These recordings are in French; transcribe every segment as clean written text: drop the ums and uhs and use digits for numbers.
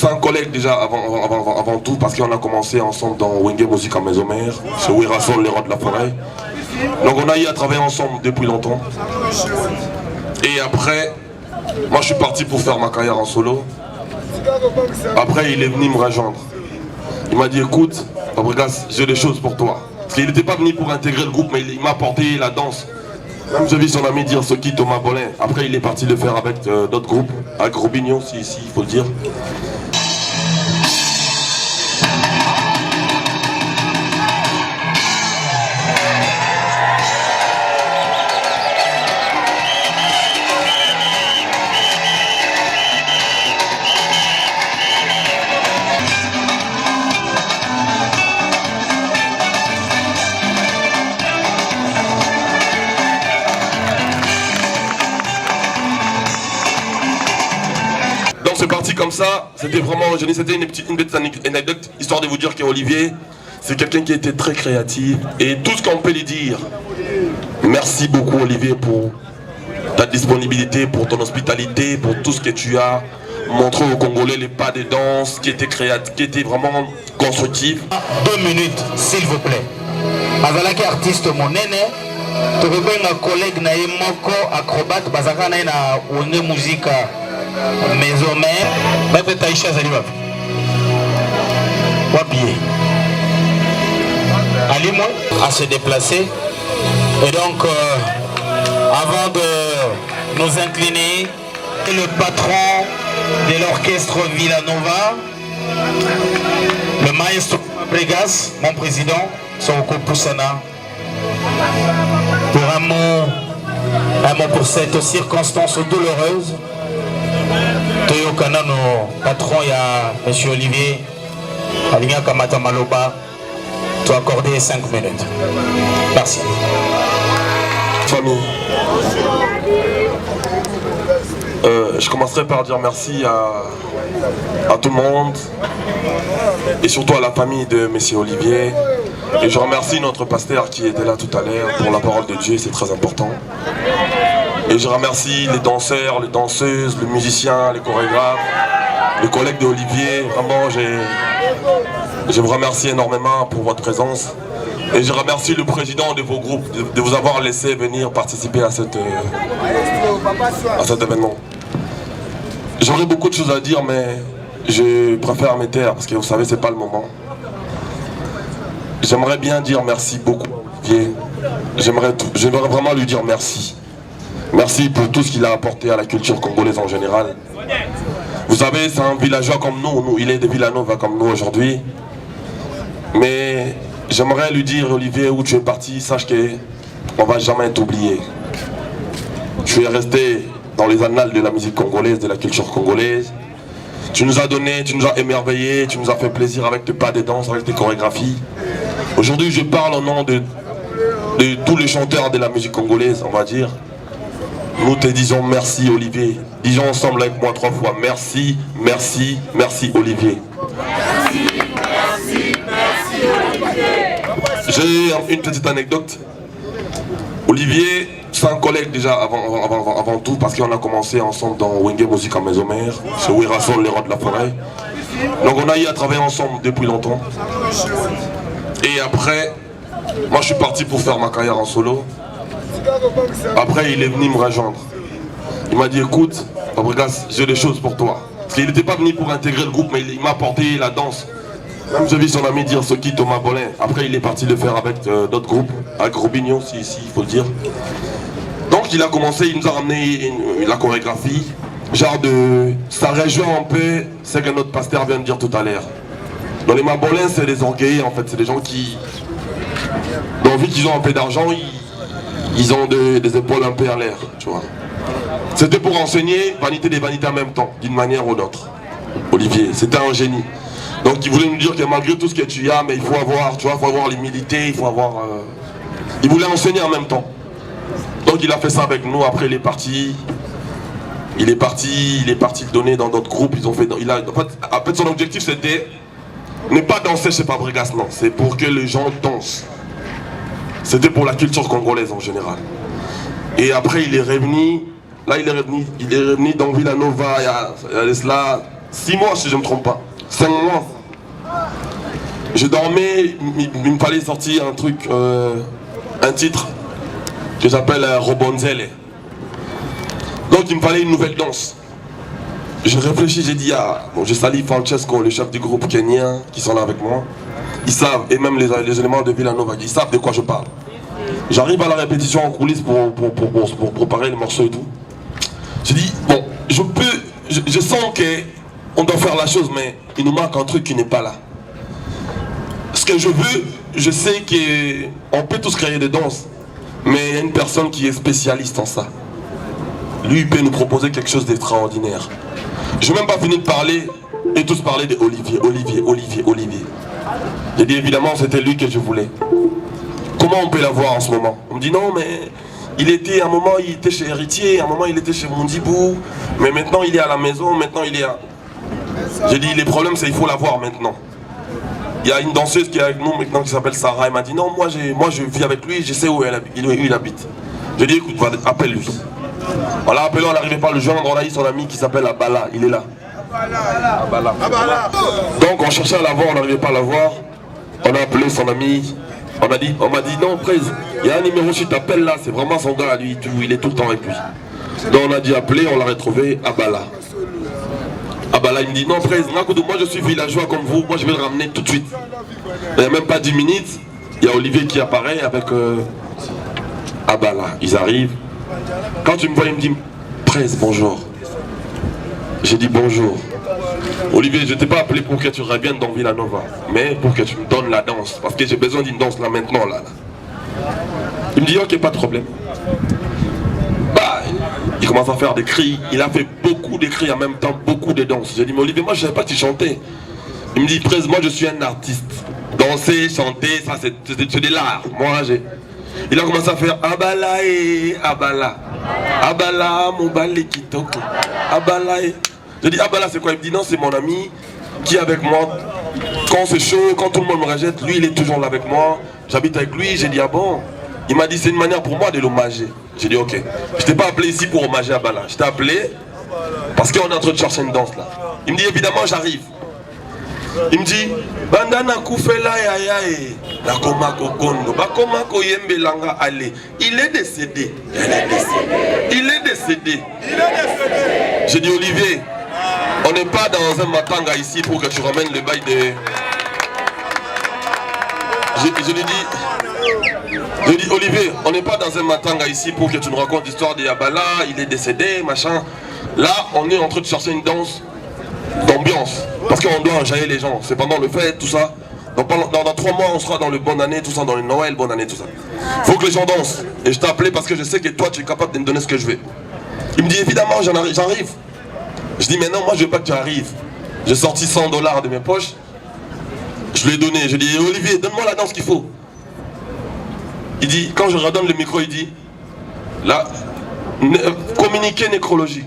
c'est un collègue déjà avant tout, parce qu'on a commencé ensemble dans Wenge Musique en Maison-Mère, c'est où il rassemble les rois de la forêt. Donc on a eu à travailler ensemble depuis longtemps. Et après, moi je suis parti pour faire ma carrière en solo. Après il est venu me rejoindre. Il m'a dit écoute, Fabregas, j'ai des choses pour toi. Parce qu'il n'était pas venu pour intégrer le groupe, mais il m'a apporté la danse. Même j'ai vu son ami dire ce qui Thomas Bolin. Après il est parti le faire avec d'autres groupes, avec Robinho si il faut le dire. C'est parti comme ça, c'était vraiment, c'était une petite anecdote, histoire de vous dire qu'Olivier, c'est quelqu'un qui était très créatif, et tout ce qu'on peut lui dire, merci beaucoup Olivier pour ta disponibilité, pour ton hospitalité, pour tout ce que tu as montré aux Congolais, les pas de danse, qui était créatif, qui était vraiment constructif. 2 minutes, s'il vous plaît. Azalaki artiste monene, tokobenga collègue na ye moko acrobate, bazaka na ye na Wenge Musique Maison-Mère, Maître Taïcha Zaliba. Wapié. Allez-moi à se déplacer. Et donc, avant de nous incliner, le patron de l'orchestre Villanova, le maestro Fabregas, mon président, Soko Poussana, pour un mot pour cette circonstance douloureuse. Toyo Kanano, patron, il y a M. Olivier Aligna Kamata Maloba, tu as accordé 5 minutes. Merci. Famille. Je commencerai par dire merci à tout le monde et surtout à la famille de M. Olivier. Et je remercie notre pasteur qui était là tout à l'heure pour la parole de Dieu, c'est très important. Et je remercie les danseurs, les danseuses, les musiciens, les chorégraphes, les collègues d'Olivier. Vraiment, je vous remercie énormément pour votre présence. Et je remercie le président de vos groupes de vous avoir laissé venir participer à cet événement. J'aurais beaucoup de choses à dire, mais je préfère me taire parce que vous savez, c'est pas le moment. J'aimerais bien dire merci beaucoup à Olivier. J'aimerais vraiment lui dire merci. Merci pour tout ce qu'il a apporté à la culture congolaise en général. Vous savez, c'est un villageois comme nous, il est de Villanova comme nous aujourd'hui. Mais j'aimerais lui dire, Olivier, où tu es parti, sache qu'on ne va jamais t'oublier. Tu es resté dans les annales de la musique congolaise, de la culture congolaise. Tu nous as donné, tu nous as émerveillés, tu nous as fait plaisir avec tes pas de danse, avec tes chorégraphies. Aujourd'hui, je parle au nom de tous les chanteurs de la musique congolaise, on va dire. Nous te disons merci Olivier. Disons ensemble avec moi 3 fois. Merci, merci, merci Olivier. Merci, merci, merci Olivier. J'ai une petite anecdote. Olivier, c'est un collègue déjà avant tout, parce qu'on a commencé ensemble dans Wenge Musique en Maison-Mère, c'est où il rassemble les rois de la forêt. Donc on a eu à travailler ensemble depuis longtemps. Et après, moi je suis parti pour faire ma carrière en solo. Après il est venu me rejoindre. Il m'a dit écoute, Fabregas, j'ai des choses pour toi. Parce qu'il n'était pas venu pour intégrer le groupe, mais il m'a apporté la danse. Même j'ai vu son ami dire ce qui Thomas Bolin. Après il est parti le faire avec d'autres groupes, avec Robinho si il faut le dire. Donc il a commencé, il nous a ramené la chorégraphie. Genre ça rejoint un peu ce que notre pasteur vient de dire tout à l'heure. Dans les Mabolins, c'est des orgueillés en fait, c'est des gens qui, dans vu qu'ils ont un peu d'argent, ils ont des épaules un peu à l'air, tu vois. C'était pour enseigner vanité des vanités en même temps, d'une manière ou d'autre. Olivier, c'était un génie. Donc il voulait nous dire que malgré tout ce que tu as, mais il faut avoir, tu vois, faut avoir l'humilité, il faut avoir... Il voulait enseigner en même temps. Donc il a fait ça avec nous, après il est parti le donner dans d'autres groupes, ils ont fait... En fait son objectif c'était ne pas danser chez Fabregas, non, c'est pour que les gens dansent. C'était pour la culture congolaise en général. Et après il est revenu, là il est revenu dans Villanova, il y a cela 6 mois si je ne me trompe pas. 5 mois. Je dormais, il me fallait sortir un truc, un titre que j'appelle Robonzele. Donc il me fallait une nouvelle danse. Je réfléchis, j'ai dit, bon, je salue Francesco, le chef du groupe kenyan, qui sont là avec moi. Ils savent, et même les éléments de Villanova, ils savent de quoi je parle. J'arrive à la répétition en coulisses pour préparer les morceaux et tout. Je dis, bon, je sens qu'on doit faire la chose, mais il nous manque un truc qui n'est pas là. Ce que je veux, je sais qu'on peut tous créer des danses, mais il y a une personne qui est spécialiste en ça. Lui, il peut nous proposer quelque chose d'extraordinaire. Je n'ai même pas fini de parler, et tous parler de Olivier. J'ai dit, évidemment, c'était lui que je voulais. Comment on peut l'avoir en ce moment? On me dit, non, mais il était, à un moment, il était chez Héritier, à un moment, il était chez Mondibou, mais maintenant, il est à la maison, maintenant, il est à... J'ai dit, les problèmes, c'est qu'il faut l'avoir maintenant. Il y a une danseuse qui est avec nous maintenant qui s'appelle Sarah. Elle m'a dit non, moi je vis avec lui, je sais où il habite. J'ai dit écoute, appelle-lui. Voilà, appelons, on n'arrivait pas à le joindre, on a eu son ami qui s'appelle Abala, il est là. Abala. Donc on cherchait à l'avoir, on n'arrivait pas à l'avoir. On a appelé son ami, on m'a dit non, Prez, il y a un numéro, si tu t'appelles là, c'est vraiment son gars, lui, il est tout le temps avec lui. Donc on a dit appeler, on l'a retrouvé, Abala. Abala, il me dit non, Prez, moi je suis villageois comme vous, moi je vais le ramener tout de suite. Il n'y a même pas 10 minutes, il y a Olivier qui apparaît avec Abala. Ils arrivent. Quand tu me vois, il me dit Prez, bonjour. J'ai dit bonjour. Olivier, je ne t'ai pas appelé pour que tu reviennes dans Villanova, mais pour que tu me donnes la danse, parce que j'ai besoin d'une danse là maintenant. Là. Il me dit ok, pas de problème. Il commence à faire des cris, il a fait beaucoup de cris en même temps, beaucoup de danses. J'ai dit, mais Olivier, moi je ne savais pas que tu chantais. Il me dit, Prez, moi je suis un artiste. Danser, chanter, ça c'est de l'art. Moi j'ai... Il a commencé à faire Abala et Abala. Abala, Mobali Kitoko. Abala et... J'ai dit, Abala c'est quoi? Il me dit, non, c'est mon ami qui est avec moi. Quand c'est chaud, quand tout le monde me rejette, lui il est toujours là avec moi. J'habite avec lui, j'ai dit, ah bon? Il m'a dit, c'est une manière pour moi de l'hommager. J'ai dit, ok. Je t'ai pas appelé ici pour hommager Abala. Je t'ai appelé parce qu'on est en train de chercher une danse là. Il me dit, évidemment, j'arrive. Il me dit, Bandana Koufela Yayae, Nakoma Kokondo, Bakoma Koyembe Langa Ale. Il est décédé. Il est décédé. J'ai dit, Olivier, on n'est pas dans un matanga ici pour que tu ramènes le bail de... Je lui dis, Olivier, on n'est pas dans un matanga ici pour que tu nous racontes l'histoire de Abala, il est décédé, machin. Là, on est en train de chercher une danse d'ambiance, parce qu'on doit enjailler les gens. C'est pendant le fête, tout ça. Dans 3 mois, on sera dans le bonne année, tout ça, dans le Noël, bonne année, tout ça. Faut que les gens dansent. Et je t'ai appelé parce que je sais que toi, tu es capable de me donner ce que je veux. Il me dit, évidemment, j'arrive. Je dis, mais non, moi, je veux pas que tu arrives. J'ai sorti $100 de mes poches. Je lui ai donné. Je lui ai dit, Olivier, donne-moi la danse qu'il faut. Il dit, quand je redonne le micro, il dit, là, communiquer nécrologie.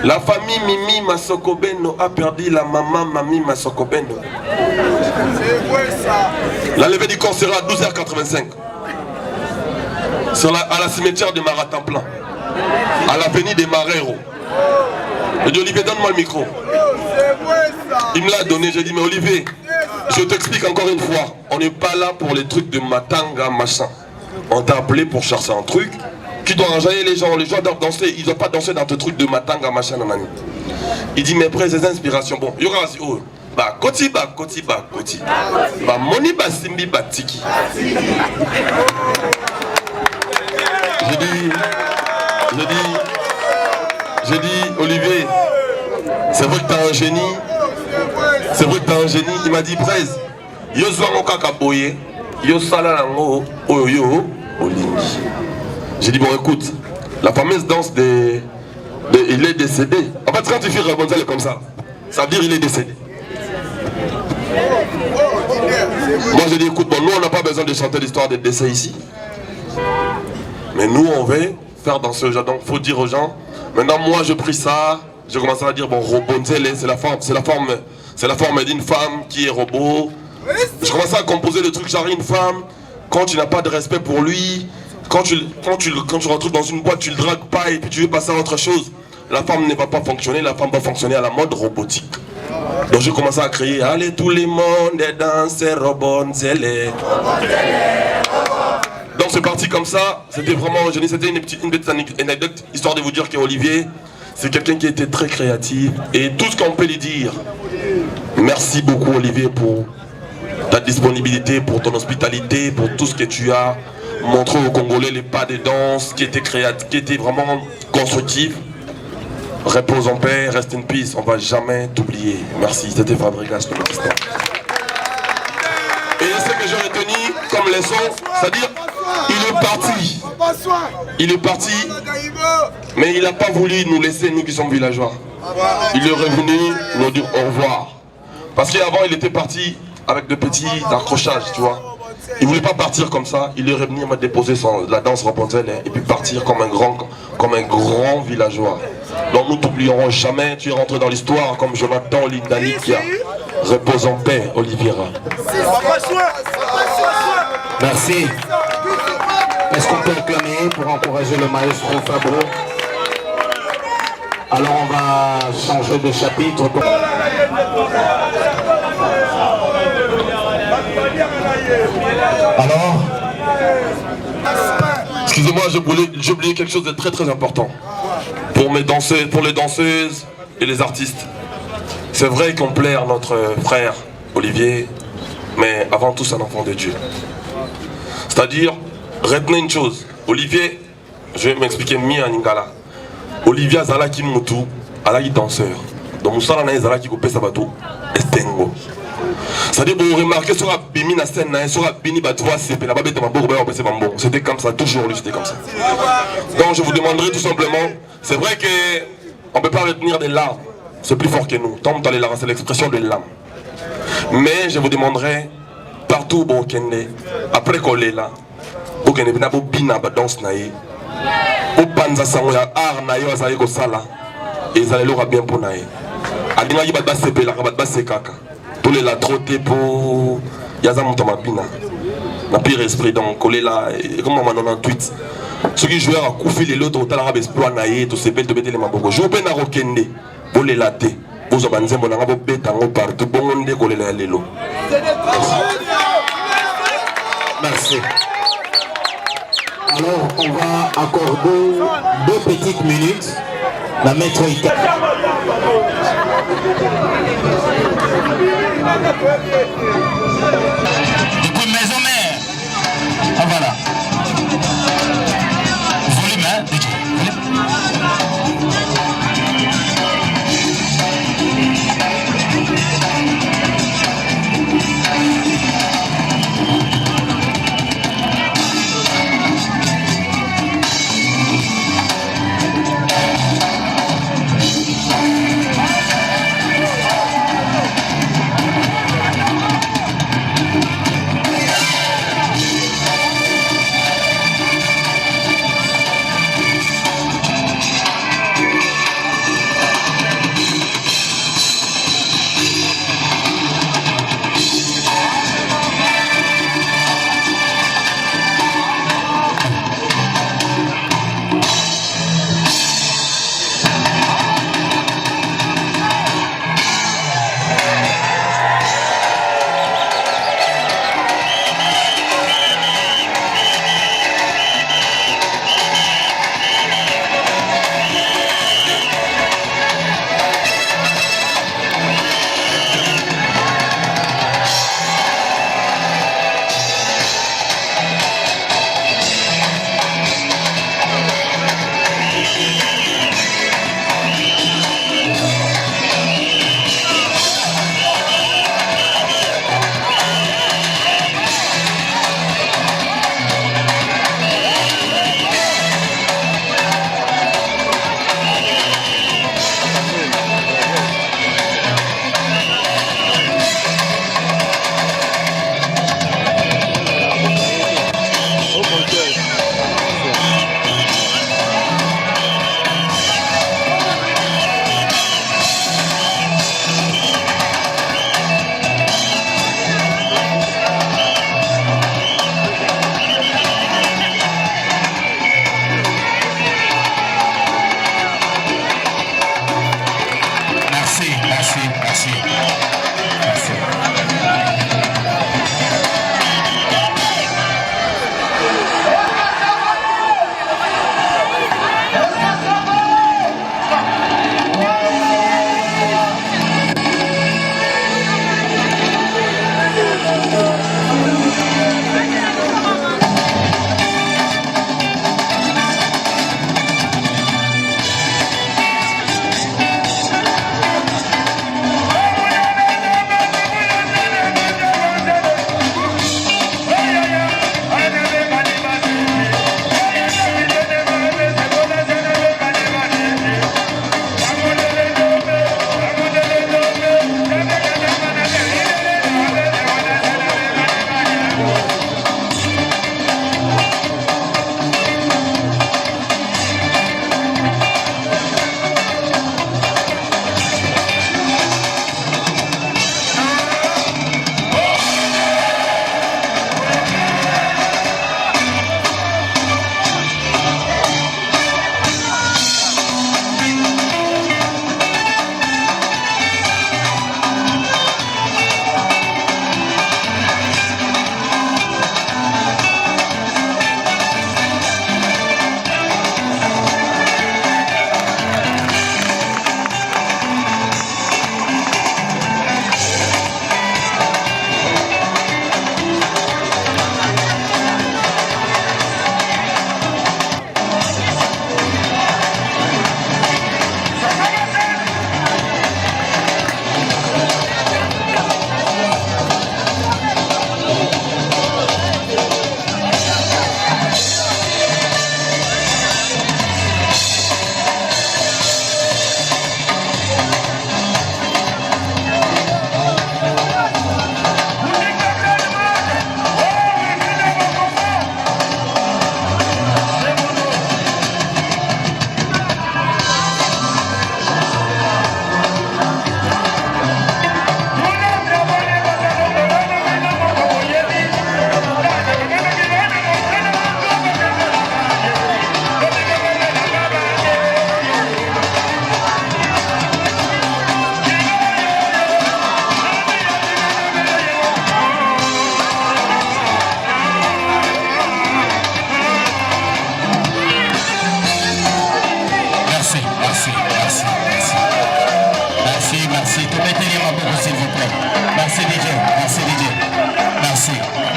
La famille Mimi Masokobeno a perdu la maman Mami Masokobeno. La levée du corps sera à 12h85. À la cimetière de Maratamplan. À l'avenue des Marero. J'ai dit, Olivier, donne-moi le micro. Il me l'a donné, j'ai dit, mais Olivier, je t'explique encore une fois, on n'est pas là pour les trucs de matanga, machin. On t'a appelé pour chercher un truc qui doit enjailler les gens doivent danser, ils doivent pas danser dans tes trucs de matanga, machin, nanani. Il dit, mais après, ces inspirations, bon, il y aura oh, bah, koti, bah, bah, moni, bah, simbi, bah, tiki. J'ai dit, Olivier, c'est vrai que t'as un génie. C'est vrai que t'as un génie. Il m'a dit, Prez, yo zwango kaka boye, yo sala nango, oyo, olingi. J'ai dit, bon écoute, la fameuse danse il est décédé. En fait, quand tu fais rebondir comme ça veut dire il est décédé. Moi j'ai dit, écoute, bon, nous on n'a pas besoin de chanter l'histoire des décès ici. Mais nous on veut faire danser aux gens. Donc faut dire aux gens, maintenant moi je pris ça, j'ai commencé à dire, bon, Robonzele, c'est la forme d'une femme qui est robot. Je commençais à composer le truc, genre une femme, quand tu n'as pas de respect pour lui, quand tu le retrouves dans une boîte, tu le dragues pas et puis tu veux passer à autre chose. la femme ne va pas fonctionner, la femme va fonctionner à la mode robotique. Donc j'ai commencé à créer, allez tout le monde est dans ces robots, donc c'est parti comme ça, c'était vraiment, c'était une petite anecdote, histoire de vous dire qu'Olivier, c'est quelqu'un qui était très créatif, et tout ce qu'on peut lui dire, merci beaucoup Olivier pour ta disponibilité, pour ton hospitalité, pour tout ce que tu as montré aux Congolais, les pas de danse, qui était créatif, qui était vraiment constructif. Repose en paix, reste in peace, on va jamais t'oublier. Merci, c'était Fabregas le Pakistan. Et ce que j'ai retenu comme leçon, c'est-à-dire, il est parti, mais il n'a pas voulu nous laisser, nous qui sommes villageois. Il est revenu nous dire au revoir. Parce qu'avant, il était parti avec de petits accrochages, tu vois. Il ne voulait pas partir comme ça, il est revenu me déposer la danse Rapunzel et puis partir comme un grand villageois. Donc nous t'oublierons jamais, tu es rentré dans l'histoire comme Jonathan Lindani qui a repose en paix, Oliviera. Merci. Est-ce qu'on peut acclamer pour encourager le maestro Fabro? Alors on va changer de chapitre. Alors, excusez-moi, j'ai oublié quelque chose de très important. Pour les danseuses et les artistes. C'est vrai qu'on plaît à notre frère Olivier, mais avant tout c'est un enfant de Dieu. C'est-à-dire, retenez une chose, Olivier, je vais m'expliquer mieux en Lingala. Olivier Zalaki Moutou, Alaki danseur. Donc Moussala na Zalaki Kopé Sabato, Estengo. C'est-à-dire, vous remarquez sur la bimi na scène, sur la bini batwa CP, la babette mambo, c'était comme ça, toujours lui c'était comme ça. Donc je vous demanderai tout simplement, c'est vrai qu'on ne peut pas retenir des larmes, c'est plus fort que nous. Tant que les larmes, c'est l'expression des larmes. Mais je vous demanderai, partout où Kende, après qu'on est là, vous Kende, vous avez bina danse naïe, vous panza sangoya art naïe, vous allez sala, et vous allez l'aura bien pour naïe. Adina yi batba CP, la batba sekaka. Tous les la trotté pour Yaza Moutamabina. La pire esprit, donc, collé là, comme on m'a donné un tweet. Ceux qui jouent à Koufi, les autres, au arabe exploit, naïe, tout ces bêtes de bêtes les maboko. Je vous peine à Rokende, vous les latés, vous abanzez, mon arabe bête en haut partout, bon, on décolle les lélo. merci. Alors, on va accorder 2 petites minutes. La maître Ika. Depuis maison mère. Ah voilà. Volume, hein, DJ. merci, merci.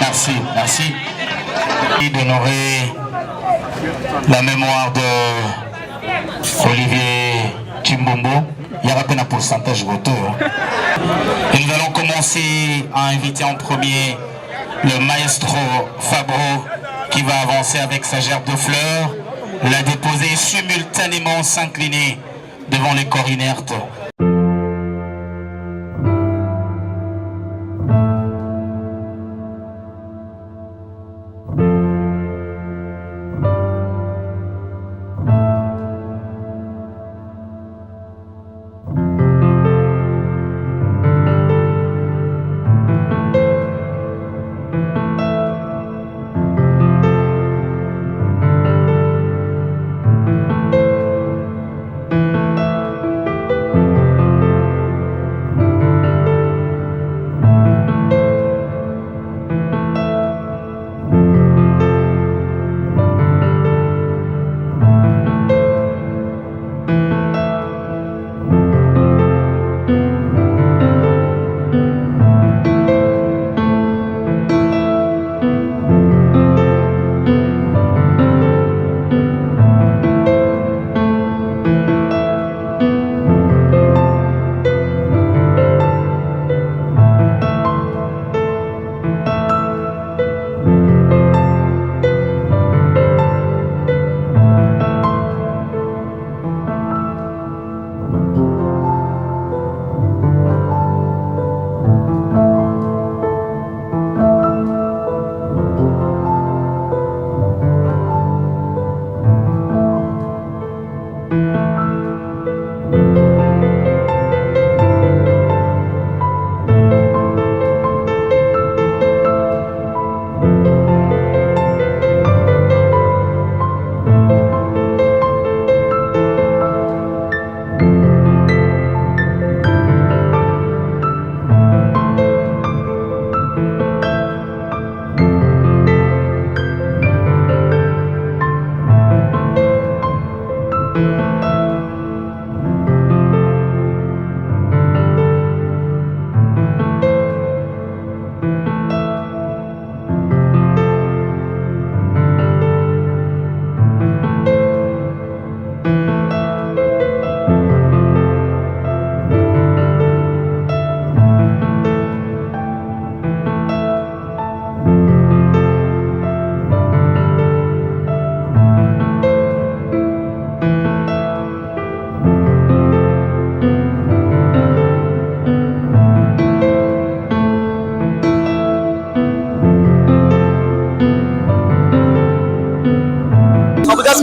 Merci. Merci d'honorer la mémoire de Olivier Chimbombo. Il y aura un pourcentage voto. Et nous allons commencer à inviter en premier le maestro Fabro qui va avancer avec sa gerbe de fleurs, la déposer et simultanément s'incliner devant les corps inertes.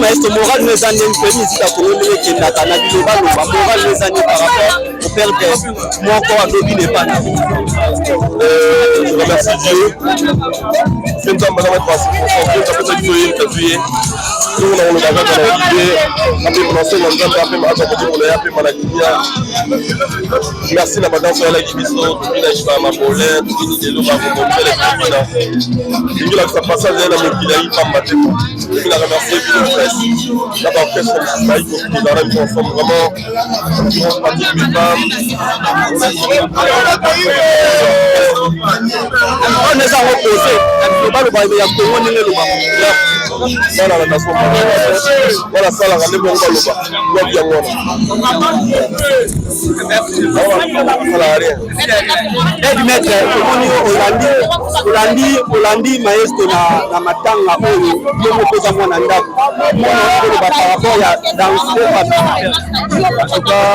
maestro moral nous a donné une musique à Congolais qui est à Nabiloba, moral nous a donné par rapport au père de moi encore à Dobi n'est pas là. Je remercie Dieu. C'est une femme qui m'a passé pour Dieu, ça peut être une juillet. Nous, on a le bagage dans l'idée. Après, mon enseigne, on a fait ma maladie, on a fait maladie. Merci la madame sur la Gibiso, Tubina Ishba, ma bolette, Tubina Ishba, mon frère, les Tubina. Tubina, ça passe à la Mokila, il va mater. Tubina, remercier Vino Presse. D'abord, Presse, on a eu dans la vie ensemble, vraiment. On a parti de mes femmes. On les a reposés. On ne va pas le bailler à Congo, on est le bailler. Voilà la nation. Voilà ça la rendez vous baloba. Doit bien moi. Maître, Olandi maestro na matanga oyo mo koza mwana ndako. Mo par rapport ya danser en tout cas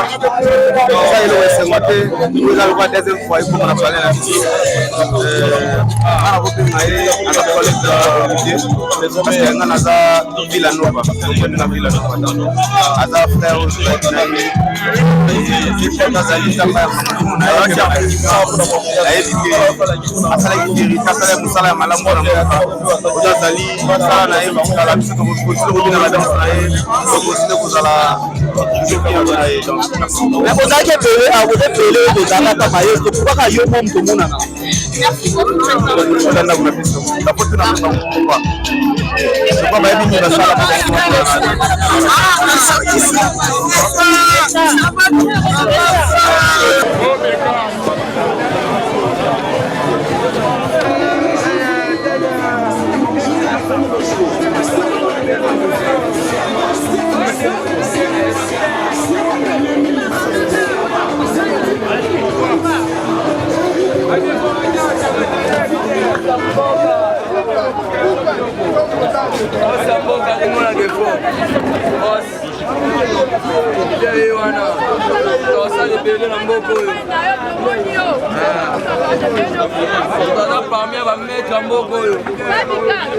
ça il est semate nous allons pas deuxième fois il faut qu'on parler la petite vous maïe à la collecte les hommes nga naza Villa Nova na Villa Nova aza frère aussi c'est nazali tamba ya mona asala kirita asala musala ya malamu na mboka ozali sala na ye makala biso ko na madame na ye ko kozala mais ozaki pele a vous pele de dala ta maestro pourquoi yo mom to mona na merci beaucoup na kuna biso la foto na mboka je crois ba biso na sala parmi à mettre en